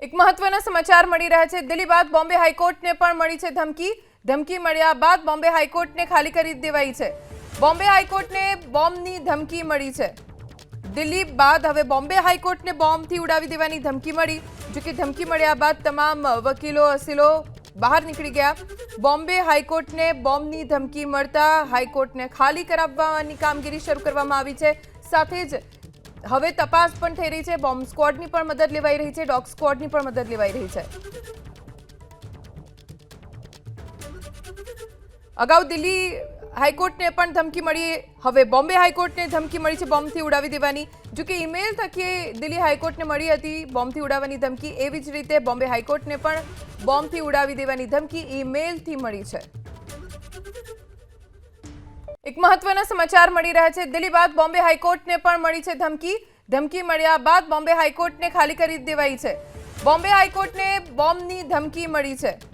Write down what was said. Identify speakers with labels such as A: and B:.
A: એક મહત્વના સમાચાર મળી રહ્યા છે। દિલ્હી બાદ બોમ્બે હાઈકોર્ટને પણ મળી છે ધમકી। ધમકી મળ્યા બાદ બોમ્બે હાઈકોર્ટને ખાલી કરી દેવાઈ છે। બોમ્બે હાઈકોર્ટને બોમ્બની ધમકી મળી છે। દિલ્હી બાદ હવે બોમ્બે હાઈકોર્ટને બોમ્બથી ઉડાવી દેવાની ધમકી મળી। જો કે ધમકી મળ્યા બાદ તમામ વકીલો અસીલો બહાર નીકળી ગયા। બોમ્બે હાઈકોર્ટને બોમ્બની ધમકી મળતા હાઈકોર્ટને ખાલી કરાવવાની કામગીરી શરૂ કરવામાં આવી છે। સાથે જ હવે તપાસ પણ થઈ રહી છે। બોમ્બ સ્ક્વોડની પણ મદદ લેવાઈ રહી છે। ડોગ સ્ક્વોડની પણ મદદ લેવાઈ રહી છે। અગાઉ દિલ્હી હાઈકોર્ટને પણ ધમકી મળી, હવે બોમ્બે હાઈકોર્ટને ધમકી મળી છે બોમ્બથી ઉડાવી દેવાની। જો કે ઈમેલ થકી દિલ્હી હાઈકોર્ટને મળી હતી બોમ્બથી ઉડાવવાની ધમકી, એવી જ રીતે બોમ્બે હાઈકોર્ટને પણ બોમ્બથી ઉડાવી દેવાની ધમકી ઈમેલથી મળી છે। એક મહત્વના સમાચાર મળી રહ્યા છે। દિલ્હી બાદ બોમ્બે હાઈકોર્ટને પણ મળી છે ધમકી। ધમકી મળ્યા બાદ બોમ્બે હાઈકોર્ટને ખાલી કરી દેવાઈ છે। બોમ્બે હાઈકોર્ટને બોમ્બની ધમકી મળી છે।